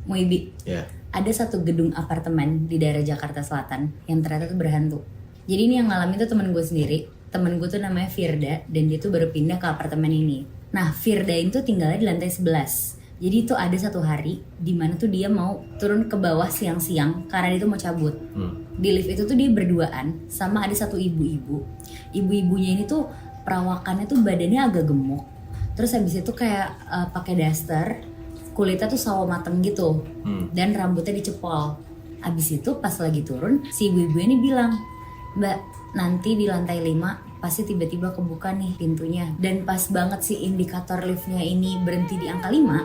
Muibi. Ya. Ada satu gedung apartemen di daerah Jakarta Selatan yang ternyata tuh berhantu. Jadi ini yang ngalamin tuh temen gue sendiri. Temen gue tuh namanya Firda dan dia tuh baru pindah ke apartemen ini. Nah, Firda itu tinggalnya di lantai 11. Jadi itu ada satu hari di mana tuh dia mau turun ke bawah siang-siang karena dia tuh mau cabut. Di lift itu tuh dia berduaan sama ada satu ibu-ibu. Ibu-ibunya ini tuh perawakannya tuh badannya agak gemuk. Terus habis itu kayak pakai daster, kulitnya tuh sawo mateng gitu. Dan rambutnya dicepol. Abis itu pas lagi turun, si ibu-ibu ini bilang, "Mbak, nanti di lantai 5 pasti tiba-tiba kebuka nih pintunya." Dan pas banget si indikator liftnya ini berhenti di angka 5,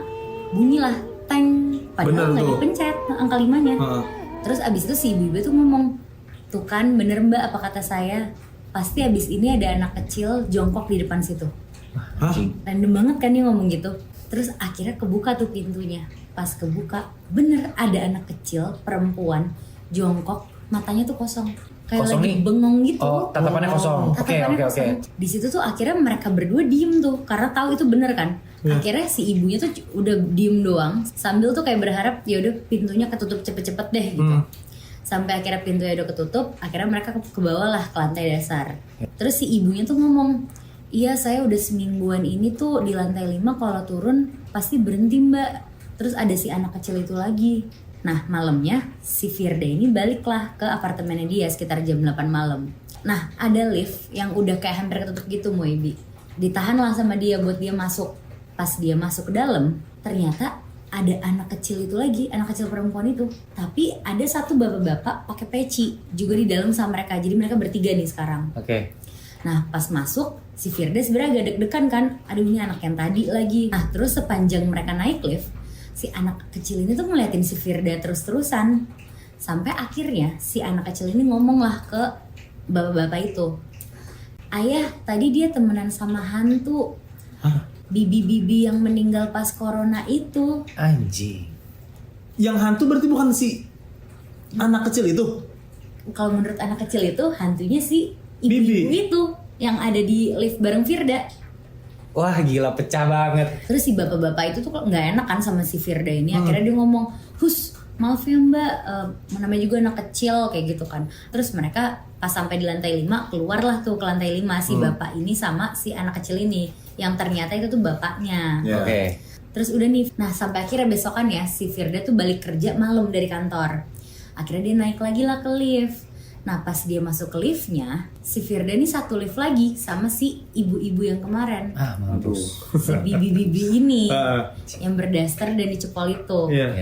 bunyilah teng, padahal nggak dipencet angka 5-nya. Terus abis itu si ibu-ibu tuh ngomong, "Tuh kan bener Mbak apa kata saya, pasti abis ini ada anak kecil jongkok di depan situ." Random banget kan dia ngomong gitu. Terus akhirnya kebuka tuh pintunya. Pas kebuka, bener ada anak kecil perempuan jongkok, matanya tuh kosong, kayak Kosong lagi nih? bengong gitu. Oh, tatapannya kosong. Oke. Tatapannya kosong. Di situ tuh akhirnya mereka berdua diem tuh karena tahu itu bener kan. Akhirnya si ibunya tuh udah diem doang sambil tuh kayak berharap ya udah pintunya ketutup cepet-cepet deh gitu. Sampai akhirnya pintunya udah ketutup, akhirnya mereka ke bawah lah ke lantai dasar. Terus si ibunya tuh ngomong, "Iya, saya udah semingguan ini tuh di lantai 5 kalau turun pasti berhenti Mbak." Terus ada si anak kecil itu lagi. Nah, malamnya si Firda ini baliklah ke apartemennya dia sekitar jam 8 malam. Nah, ada lift yang udah kayak hampir ketutup gitu, Moibi. Ditahan lah sama dia buat dia masuk. Pas dia masuk ke dalam, ternyata ada anak kecil itu lagi, anak kecil perempuan itu. Tapi ada satu bapak-bapak pakai peci juga di dalam sama mereka. Jadi mereka bertiga nih sekarang. Oke. Nah, pas masuk, si Firda sebenarnya agak deg-degan kan. Aduh, ini anak yang tadi lagi. Nah, terus sepanjang mereka naik lift, si anak kecil ini tuh ngeliatin si Firda terus-terusan. Sampai akhirnya si anak kecil ini ngomong lah ke bapak-bapak itu, "Ayah, tadi dia temenan sama hantu. Bibi-bibi yang meninggal pas corona itu." Anjing. Yang hantu berarti bukan si anak kecil itu? Kalau menurut anak kecil itu, hantunya si ibu-ibu Bibi. itu yang ada di lift bareng Firda. Wah, gila pecah banget. Terus si bapak-bapak itu tuh kok nggak enak kan sama si Firda ini. Akhirnya dia ngomong, "Hus, maaf ya Mbak, namanya juga anak kecil," kayak gitu kan. Terus mereka pas sampai di lantai 5, keluarlah tuh ke lantai 5 si bapak ini sama si anak kecil ini, yang ternyata itu tuh bapaknya. Ya. Oke. Terus udah nih, nah sampai akhirnya besokan ya si Firda tuh balik kerja malam dari kantor. Akhirnya dia naik lagi lah ke lift. Nah pas dia masuk ke liftnya, si Firda ini satu lift lagi sama si ibu-ibu yang kemarin. Ah, mampus. Si bibi-bibi ini yang berdaster dan dicepol itu. Iya.